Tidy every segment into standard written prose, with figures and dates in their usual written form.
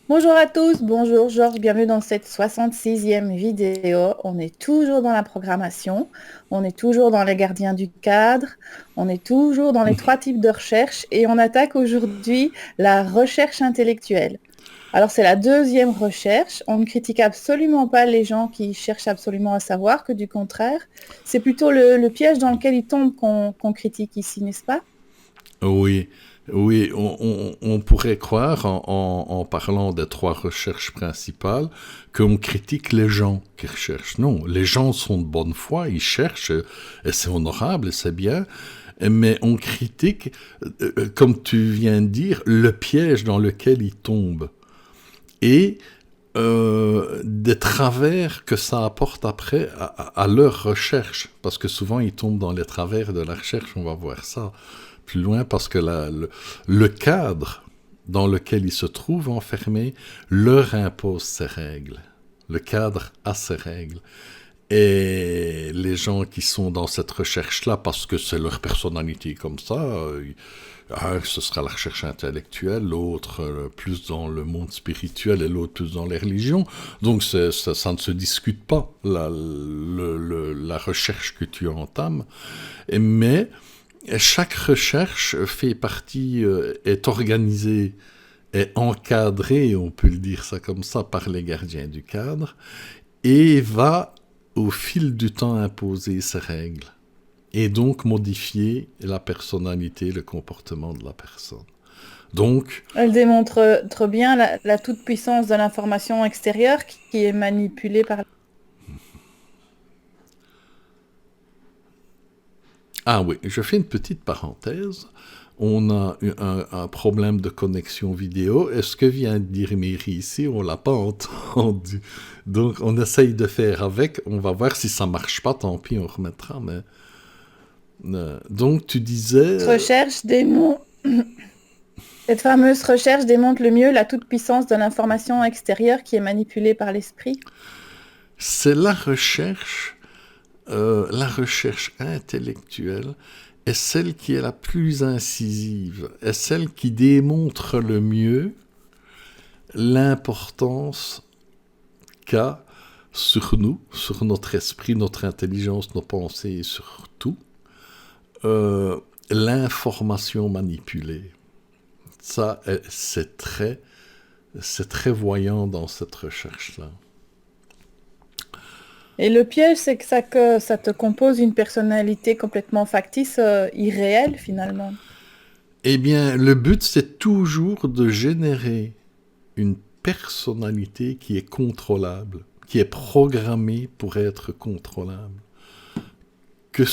Bonjour à tous, bonjour Georges, bienvenue dans cette 66e vidéo. On est toujours dans la programmation, on est toujours dans les gardiens du cadre, on est toujours dans les trois types de recherche et on attaque aujourd'hui la recherche intellectuelle. Alors c'est la deuxième recherche, on ne critique absolument pas les gens qui cherchent absolument à savoir, que du contraire, c'est plutôt le piège dans lequel ils tombent qu'on critique ici, n'est-ce pas? Oui, oui, on pourrait croire en parlant des trois recherches principales qu'on critique les gens qui recherchent. Non, les gens sont de bonne foi, ils cherchent, et c'est honorable, et c'est bien, mais on critique, comme tu viens de dire, le piège dans lequel ils tombent et des travers que ça apporte après à leur recherche, parce que souvent ils tombent dans les travers de la recherche, on va voir ça plus loin, parce que le cadre dans lequel ils se trouvent enfermés leur impose ses règles. Le cadre a ses règles. Et les gens qui sont dans cette recherche-là, parce que c'est leur personnalité comme ça, ce sera la recherche intellectuelle, l'autre plus dans le monde spirituel et l'autre plus dans les religions. Donc ça ne se discute pas, la recherche que tu entames. Mais chaque recherche fait partie, est organisée, est encadrée, on peut le dire ça comme ça, par les gardiens du cadre, et va au fil du temps imposer ses règles, et donc modifier la personnalité, le comportement de la personne. Donc, Elle démontre très bien la toute-puissance de l'information extérieure qui est manipulée par... ah oui, je fais une petite parenthèse. On a eu un problème de connexion vidéo. Et ce que vient de dire Mary ici, on l'a pas entendu. Donc, on essaye de faire avec. On va voir si ça marche pas. Tant pis, on remettra. Mais donc, tu disais, Cette recherche démontre... Cette fameuse recherche démontre le mieux la toute-puissance de l'information extérieure qui est manipulée par l'esprit. c'est la recherche intellectuelle est celle qui est la plus incisive, est celle qui démontre le mieux l'importance qu'a sur nous, sur notre esprit, notre intelligence, nos pensées et sur tout, euh, l'information manipulée. Ça, c'est très voyant dans cette recherche-là. Et le piège, c'est que ça te compose une personnalité complètement factice, irréelle finalement. Eh bien, le but, c'est toujours de générer une personnalité qui est contrôlable, qui est programmée pour être contrôlable. Que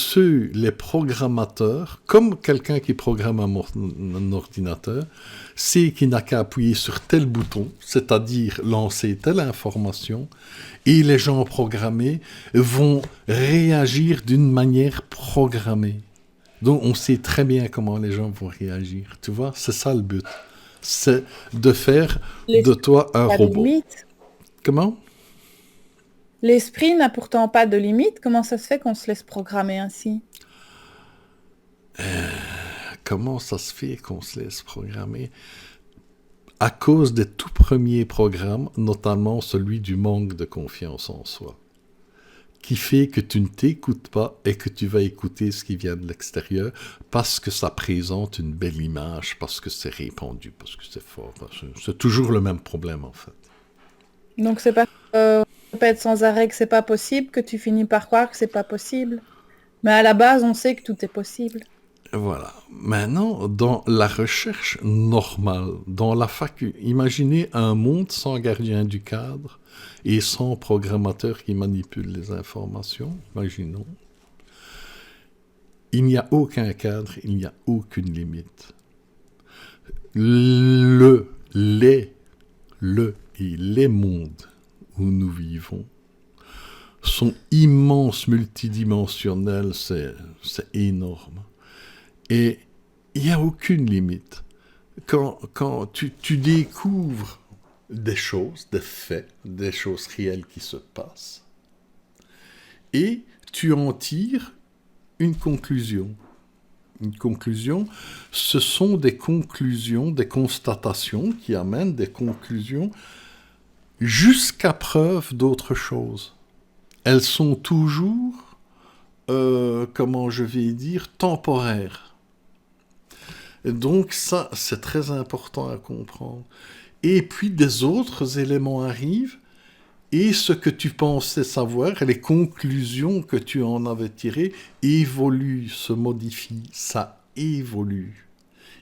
les programmateurs, comme quelqu'un qui programme un ordinateur, sait qu'il n'a qu'à appuyer sur tel bouton, c'est-à-dire lancer telle information, et les gens programmés vont réagir d'une manière programmée. Donc on sait très bien comment les gens vont réagir. Tu vois, c'est ça le but. C'est de faire de L'esprit toi un n'a pas de robot. limite. Comment? L'esprit n'a pourtant pas de limite. Comment ça se fait qu'on se laisse programmer ainsi? Comment ça se fait qu'on se laisse programmer? À cause des tout premiers programmes, notamment celui du manque de confiance en soi, qui fait que tu ne t'écoutes pas et que tu vas écouter ce qui vient de l'extérieur parce que ça présente une belle image, parce que c'est répandu, parce que c'est fort. C'est toujours le même problème en fait. Donc c'est pas on répète sans arrêt que c'est pas possible que tu finis par croire que c'est pas possible. Mais à la base, on sait que tout est possible. Voilà. Maintenant, dans la recherche normale, dans la facu, imaginez un monde sans gardien du cadre et sans programmateur qui manipule les informations. Imaginons. Il n'y a aucun cadre, il n'y a aucune limite. Les, et les mondes où nous vivons sont immenses, multidimensionnels, c'est énorme. Et il n'y a aucune limite. Quand tu découvres des choses, des faits, des choses réelles qui se passent, et tu en tires une conclusion Une conclusion, ce sont des conclusions, des constatations qui amènent des conclusions jusqu'à preuve d'autre chose. Elles sont toujours, comment je vais dire, temporaires. Et donc ça, c'est très important à comprendre. Et puis des autres éléments arrivent, et ce que tu pensais savoir, les conclusions que tu en avais tirées, évoluent, se modifient, ça évolue.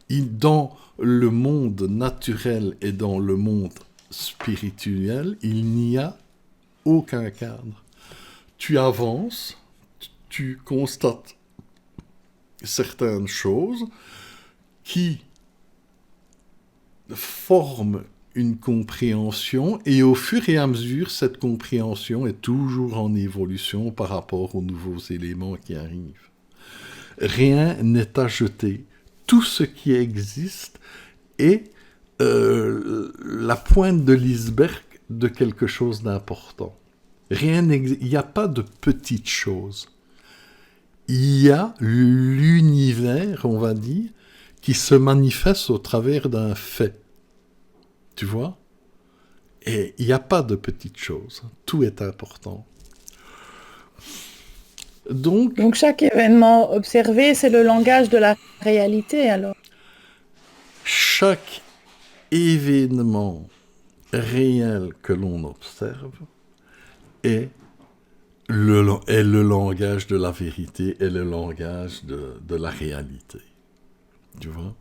Dans le monde naturel et dans le monde spirituel, il n'y a aucun cadre. Tu avances, tu constates certaines choses qui forment une compréhension, et au fur et à mesure, cette compréhension est toujours en évolution par rapport aux nouveaux éléments qui arrivent. Rien n'est à jeter. Tout ce qui existe est la pointe de l'iceberg de quelque chose d'important. Il n'y a pas de petites choses. Il y a l'univers, on va dire, qui se manifeste au travers d'un fait. Tu vois? Et il n'y a pas de petites choses. Tout est important. Donc chaque événement observé, c'est le langage de la réalité, alors? Chaque événement réel que l'on observe est le langage de la vérité, est le langage de la réalité. Tu vois?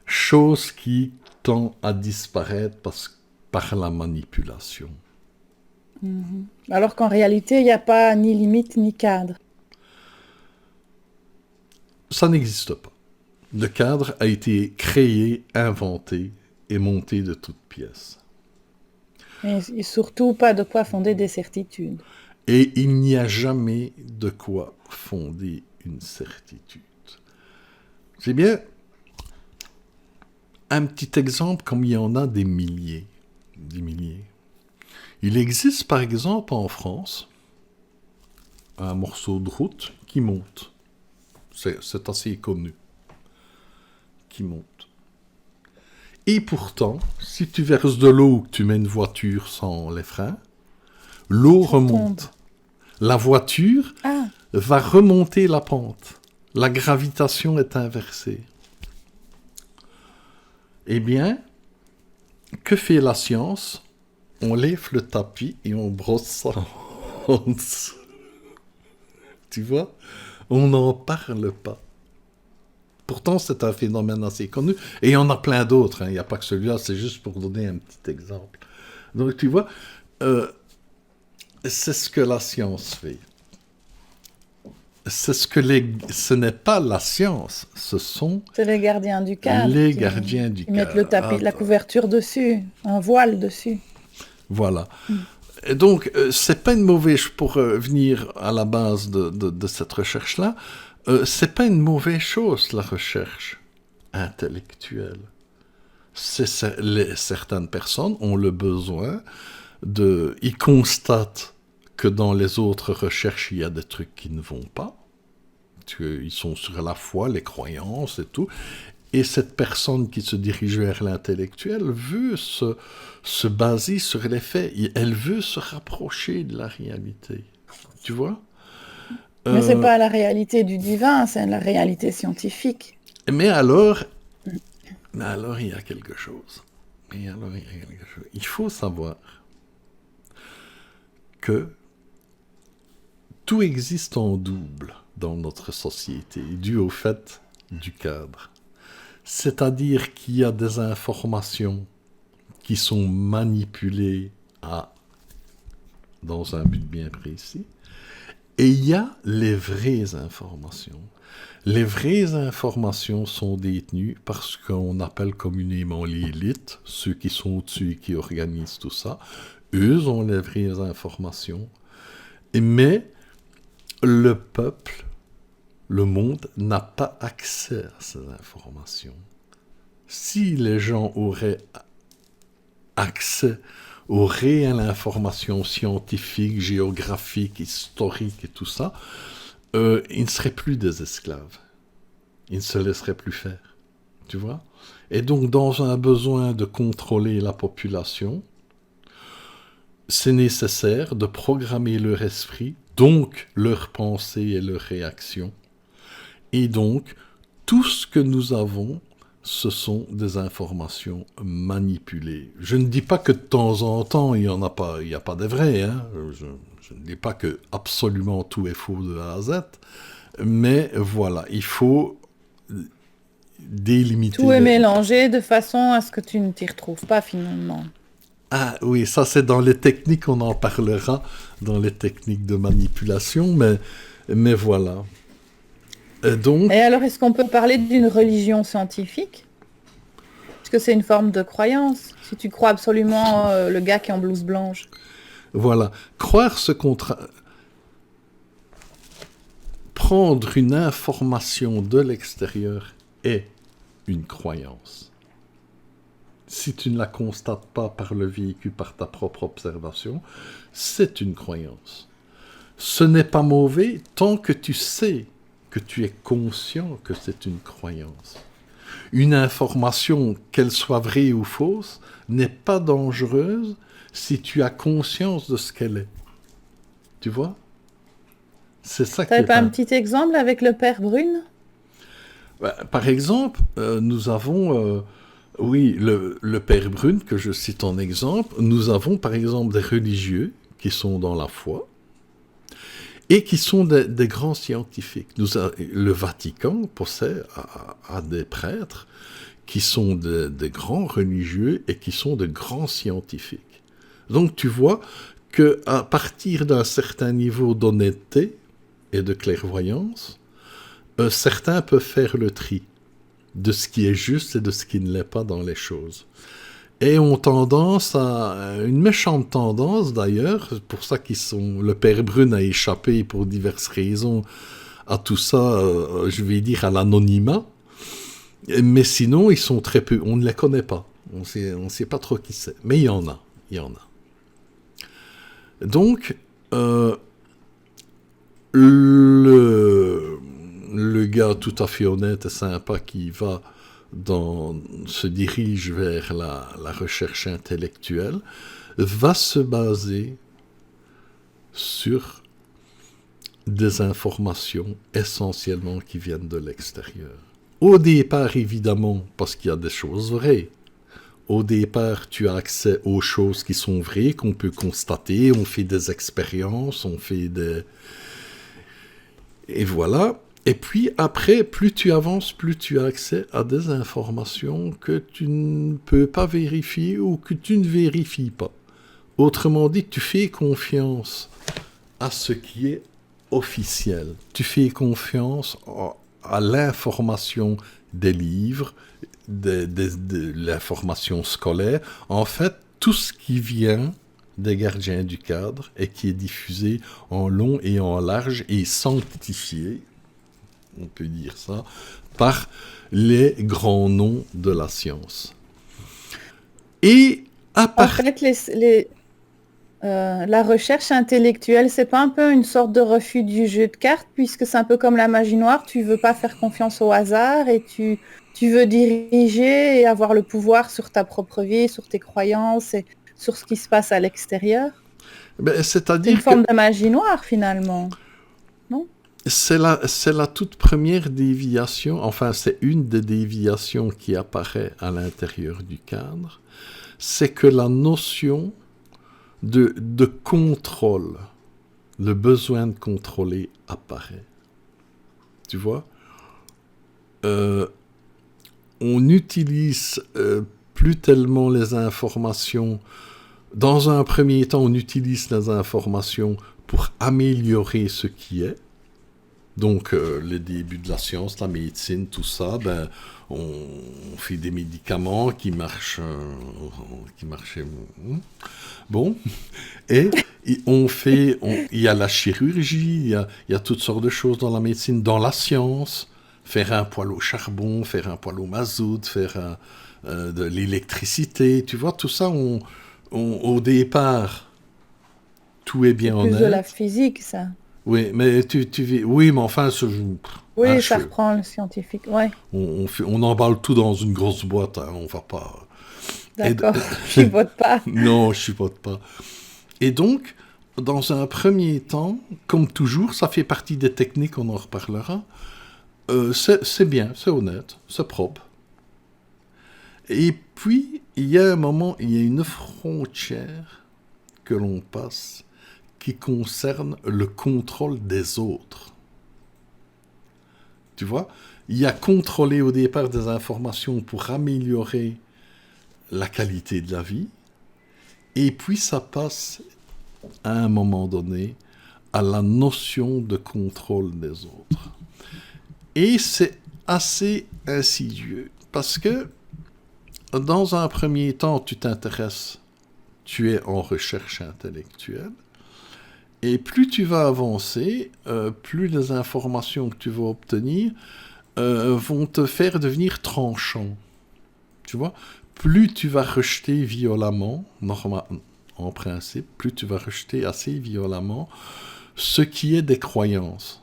Chose qui tend à disparaître par la manipulation. Alors qu'en réalité, il n'y a pas ni limite ni cadre. Ça n'existe pas. Le cadre a été créé, inventé et monté de toutes pièces. Et surtout pas de quoi fonder des certitudes. Et il n'y a jamais de quoi fonder une certitude. C'est bien un petit exemple comme il y en a des milliers. Il existe par exemple en France un morceau de route qui monte. C'est assez connu. Qui monte. Et pourtant, si tu verses de l'eau ou que tu mets une voiture sans les freins, l'eau remonte. La voiture va remonter la pente. La gravitation est inversée. Eh bien, que fait la science? On lève le tapis et on brosse ça en dessous. Tu vois? On n'en parle pas. Pourtant, c'est un phénomène assez connu. Et il y en a plein d'autres. Il n'y a pas que celui-là, c'est juste pour donner un petit exemple. Donc, tu vois, c'est ce que la science fait. Ce n'est pas la science, c'est les gardiens du cadre. Les gardiens du cadre. Ils mettent le tapis, la couverture dessus, un voile dessus. Voilà. Et donc, c'est pas une mauvaise chose pour venir à la base de cette recherche-là. C'est pas une mauvaise chose, la recherche intellectuelle. Certaines personnes ont le besoin ils constatent que dans les autres recherches, il y a des trucs qui ne vont pas. Ils sont sur la foi, les croyances et tout. Et cette personne qui se dirige vers l'intellectuel veut se baser sur les faits. Elle veut se rapprocher de la réalité. Tu vois? Mais c'est pas la réalité du divin, c'est la réalité scientifique. Mais alors, il y a quelque chose. Il faut savoir que tout existe en double dans notre société, dû au fait du cadre. C'est-à-dire qu'il y a des informations qui sont manipulées dans un but bien précis, et il y a les vraies informations. Les vraies informations sont détenues par ce qu'on appelle communément l'élite, ceux qui sont au-dessus et qui organisent tout ça. Eux ont les vraies informations. Mais le peuple, le monde, n'a pas accès à ces informations. Si les gens auraient accès aux réelles informations scientifiques, géographiques, historiques et tout ça, ils ne seraient plus des esclaves. il ne se laisserait plus faire. Tu vois? Et donc, dans un besoin de contrôler la population, c'est nécessaire de programmer leur esprit, donc leurs pensées et leurs réactions. Et donc, tout ce que nous avons, ce sont des informations manipulées. Je ne dis pas que de temps en temps, il n'y a pas des vrais. Hein. Je ne dis pas que absolument tout est faux de A à Z. Mais voilà, il faut délimiter. Tout est mélangé de façon à ce que tu ne t'y retrouves pas finalement. Ah oui, ça c'est dans les techniques, on en parlera, dans les techniques de manipulation, mais voilà. Donc, Et alors, est-ce qu'on peut parler d'une religion scientifique? Est-ce que c'est une forme de croyance? Si tu crois absolument le gars qui est en blouse blanche. voilà. Croire ce prendre une information de l'extérieur est une croyance. Si tu ne la constates pas par le véhicule, par ta propre observation, c'est une croyance. Ce n'est pas mauvais tant que tu sais, que tu es conscient que c'est une croyance. Une information, qu'elle soit vraie ou fausse, n'est pas dangereuse si tu as conscience de ce qu'elle est. Tu vois? C'est ça qui T'avais est pas un petit exemple avec le père Brune? Par exemple, nous avons, oui, le père Brune, que je cite en exemple, nous avons par exemple des religieux qui sont dans la foi et qui sont des grands scientifiques. Le Vatican possède a des prêtres qui sont des grands religieux et qui sont de grands scientifiques. Donc tu vois qu'à partir d'un certain niveau d'honnêteté et de clairvoyance, certains peuvent faire le tri de ce qui est juste et de ce qui ne l'est pas dans les choses. Et ont tendance une méchante tendance d'ailleurs, c'est pour ça le père Brune a échappé pour diverses raisons à tout ça, je vais dire à l'anonymat, mais sinon ils sont très peu, on ne les connaît pas, on sait pas trop qui c'est, mais il y en a. Donc, le gars tout à fait honnête et sympa qui se dirige vers la recherche intellectuelle va se baser sur des informations essentiellement qui viennent de l'extérieur. Au départ, évidemment, parce qu'il y a des choses vraies. Au départ, tu as accès aux choses qui sont vraies, qu'on peut constater, on fait des expériences, et voilà. Et puis après, plus tu avances, plus tu as accès à des informations que tu ne peux pas vérifier ou que tu ne vérifies pas. Autrement dit, tu fais confiance à ce qui est officiel. Tu fais confiance à l'information des livres, de l'information scolaire. En fait, tout ce qui vient des gardiens du cadre et qui est diffusé en long et en large et sanctifié, on peut dire ça, par les grands noms de la science. Et en fait, la recherche intellectuelle, c'est pas un peu une sorte de refus du jeu de cartes, puisque c'est un peu comme la magie noire, tu veux pas faire confiance au hasard et tu veux diriger et avoir le pouvoir sur ta propre vie, sur tes croyances et sur ce qui se passe à l'extérieur. C'est-à-dire c'est une forme de magie noire finalement, non? C'est la toute première déviation, enfin c'est une des déviations qui apparaît à l'intérieur du cadre, c'est que la notion de contrôle, le besoin de contrôler apparaît. Tu vois, on n'utilise plus tellement les informations. Dans un premier temps, on utilise les informations pour améliorer ce qui est. Donc, les débuts de la science, la médecine, tout ça, on fait des médicaments qui marchent. Bon. Et il y a la chirurgie, il y a toutes sortes de choses dans la médecine, dans la science. Faire un poêle au charbon, faire un poêle au mazout, faire de l'électricité. Tu vois, tout ça, au départ, tout est bien honnête. C'est plus de la physique, ça. Oui, mais oui, mais enfin, Oui, ça reprend le scientifique, ouais. On emballe tout dans une grosse boîte, hein, on va pas... D'accord, je vote pas. Non, je chipote pas. Et donc, dans un premier temps, comme toujours, ça fait partie des techniques, on en reparlera, c'est bien, c'est honnête, c'est propre. Et puis, il y a un moment, il y a une frontière que l'on passe qui concerne le contrôle des autres. Tu vois, il y a contrôlé au départ des informations pour améliorer la qualité de la vie, et puis ça passe à un moment donné à la notion de contrôle des autres. Et c'est assez insidieux, parce que dans un premier temps, tu t'intéresses, tu es en recherche intellectuelle, et plus tu vas avancer, plus les informations que tu vas obtenir vont te faire devenir tranchant. Tu vois, plus tu vas rejeter violemment, en principe, plus tu vas rejeter assez violemment ce qui est des croyances,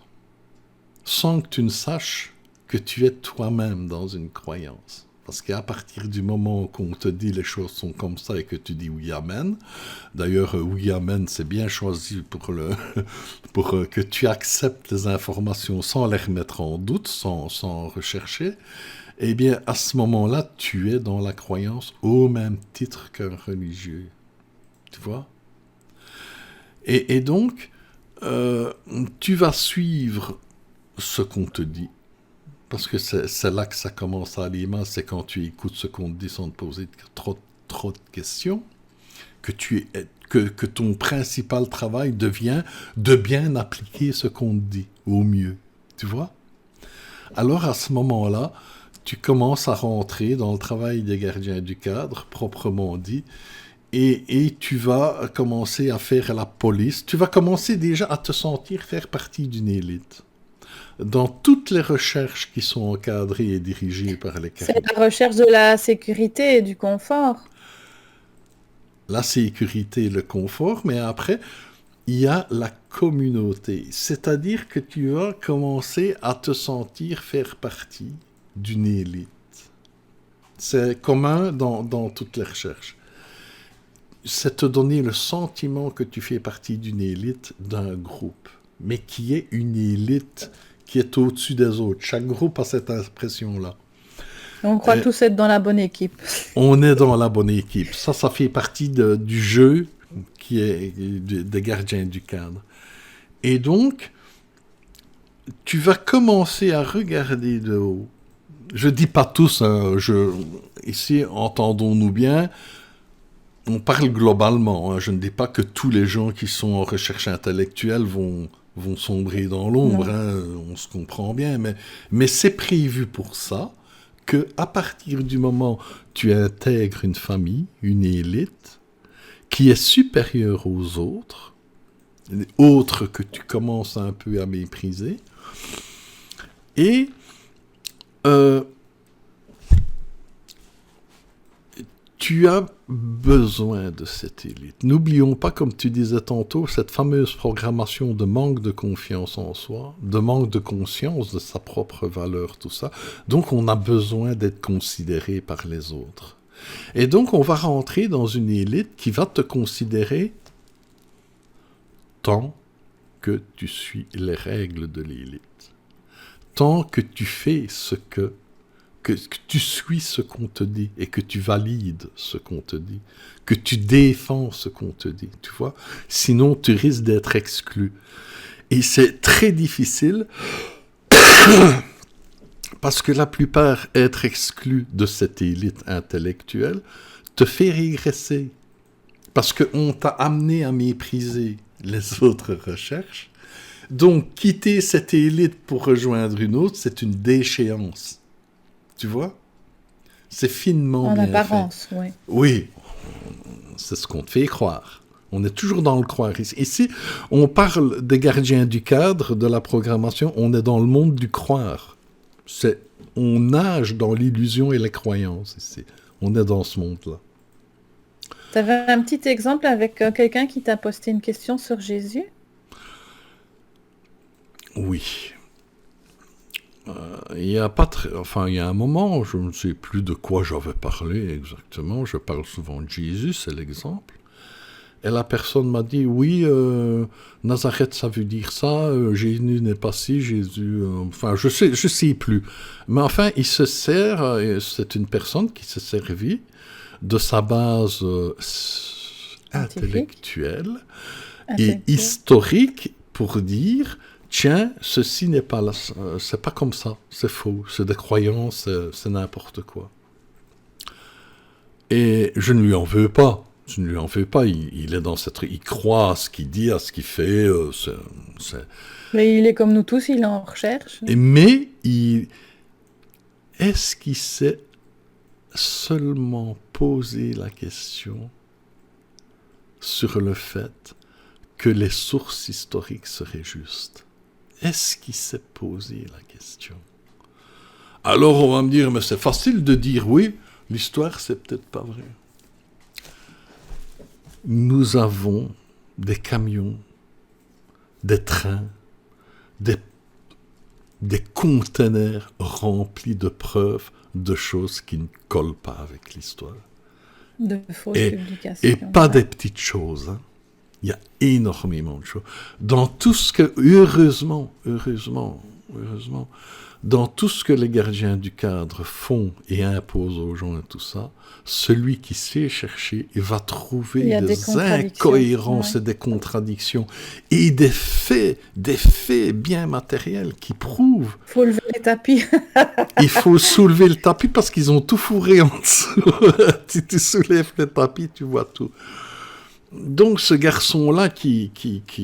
sans que tu ne saches que tu es toi-même dans une croyance. Parce qu'à partir du moment qu'on te dit les choses sont comme ça et que tu dis oui, amen, d'ailleurs, oui, amen, c'est bien choisi pour que tu acceptes les informations sans les remettre en doute, sans rechercher, eh bien, à ce moment-là, tu es dans la croyance au même titre qu'un religieux. Tu vois ? Et donc, tu vas suivre ce qu'on te dit. Parce que c'est là que ça commence à aller mal, c'est quand tu écoutes ce qu'on te dit sans te poser trop de questions, que ton principal travail devient de bien appliquer ce qu'on te dit, au mieux. Tu vois ? Alors, à ce moment-là, tu commences à rentrer dans le travail des gardiens du cadre, proprement dit, et tu vas commencer à faire la police. Tu vas commencer déjà à te sentir faire partie d'une élite. Dans toutes les recherches qui sont encadrées et dirigées par les C'est la recherche de la sécurité et du confort. La sécurité et le confort, mais après, il y a la communauté. C'est-à-dire que tu vas commencer à te sentir faire partie d'une élite. C'est commun dans toutes les recherches. C'est te donner le sentiment que tu fais partie d'une élite, d'un groupe, mais qui est une élite qui est au-dessus des autres. Chaque groupe a cette impression-là. On croit tous être dans la bonne équipe. On est dans la bonne équipe. Ça fait partie du jeu qui est des gardiens du cadre. Et donc, tu vas commencer à regarder de haut. Je dis pas tous, hein, ici, entendons-nous bien, on parle globalement. Hein, je ne dis pas que tous les gens qui sont en recherche intellectuelle vont sombrer dans l'ombre, hein, on se comprend bien, mais c'est prévu pour ça, qu'à partir du moment où tu intègres une famille, une élite, qui est supérieure aux autres que tu commences un peu à mépriser, et tu as besoin de cette élite. N'oublions pas, comme tu disais tantôt, cette fameuse programmation de manque de confiance en soi, de manque de conscience de sa propre valeur, tout ça. Donc, on a besoin d'être considéré par les autres. Et donc, on va rentrer dans une élite qui va te considérer tant que tu suis les règles de l'élite. Tant que tu fais que tu suis ce qu'on te dit et que tu valides ce qu'on te dit, que tu défends ce qu'on te dit, tu vois. Sinon, tu risques d'être exclu. Et c'est très difficile parce que la plupart, être exclu de cette élite intellectuelle te fait régresser. Parce qu'on t'a amené à mépriser les autres recherches. Donc, quitter cette élite pour rejoindre une autre, c'est une déchéance. Tu vois? C'est finement bien fait. En apparence, oui. Oui, c'est ce qu'on te fait croire. On est toujours dans le croire. Ici, on parle des gardiens du cadre, de la programmation, on est dans le monde du croire. On nage dans l'illusion et la croyance ici. On est dans ce monde-là. Tu avais un petit exemple avec quelqu'un qui t'a posté une question sur Jésus? Oui. il y a pas enfin, il y a un moment, je ne sais plus de quoi j'avais parlé exactement, je parle souvent de Jésus, c'est l'exemple. Et la personne m'a dit, oui, Nazareth, ça veut dire ça, Jésus n'est pas si, Jésus... enfin, je sais plus. Mais enfin, il se sert, c'est une personne qui s'est servie de sa base intellectuelle et historique pour dire, tiens, ceci n'est pas là, c'est pas comme ça, c'est faux, c'est des croyances, c'est n'importe quoi. Et je ne lui en veux pas. Je ne lui en veux pas, il est dans cette... Il croit à ce qu'il dit, à ce qu'il fait. Mais il est comme nous tous, il est en recherche. Mais est-ce qu'il s'est seulement posé la question sur le fait que les sources historiques seraient justes? Est-ce qu'il s'est posé la question? Alors on va me dire, mais c'est facile de dire oui, l'histoire c'est peut-être pas vrai. Nous avons des camions, des trains, des containers remplis de preuves de choses qui ne collent pas avec l'histoire. De fausses publications. Et pas des petites choses. Hein. Il y a énormément de choses. Dans tout ce que, heureusement, dans tout ce que les gardiens du cadre font et imposent aux gens et tout ça, celui qui sait chercher, il va trouver des incohérences et des contradictions et des faits bien matériels qui prouvent. Il faut lever les tapis. Il faut soulever le tapis parce qu'ils ont tout fourré en dessous. Si tu soulèves le tapis, tu vois tout. Donc ce garçon-là qui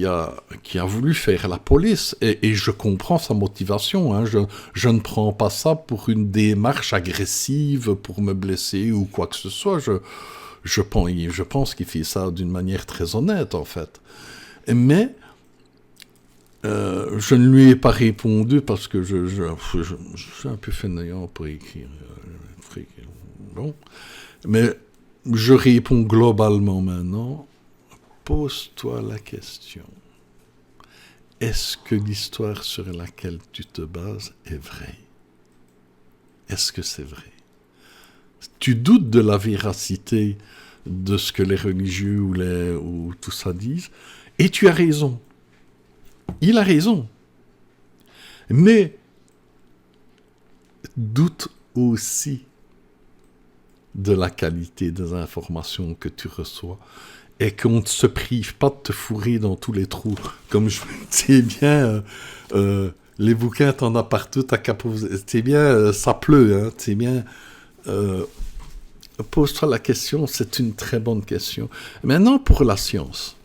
a voulu faire la police, et je comprends sa motivation, hein, je ne prends pas ça pour une démarche agressive pour me blesser ou quoi que ce soit, je pense qu'il fait ça d'une manière très honnête en fait. Mais je ne lui ai pas répondu parce que je suis un peu fainéant pour écrire. Bon. Mais je réponds globalement maintenant. Pose-toi la question. Est-ce que l'histoire sur laquelle tu te bases est vraie? Est-ce que c'est vrai? Tu doutes de la véracité de ce que les religieux ou tout ça disent, et tu as raison. Il a raison. Mais doute aussi de la qualité des informations que tu reçois et qu'on ne se prive pas de te fourrer dans tous les trous. Comme je sais bien, les bouquins, t'en as partout, t'as qu'à poser. C'est bien, ça pleut, hein, c'est bien. Pose-toi la question, c'est une très bonne question. Maintenant, pour la science.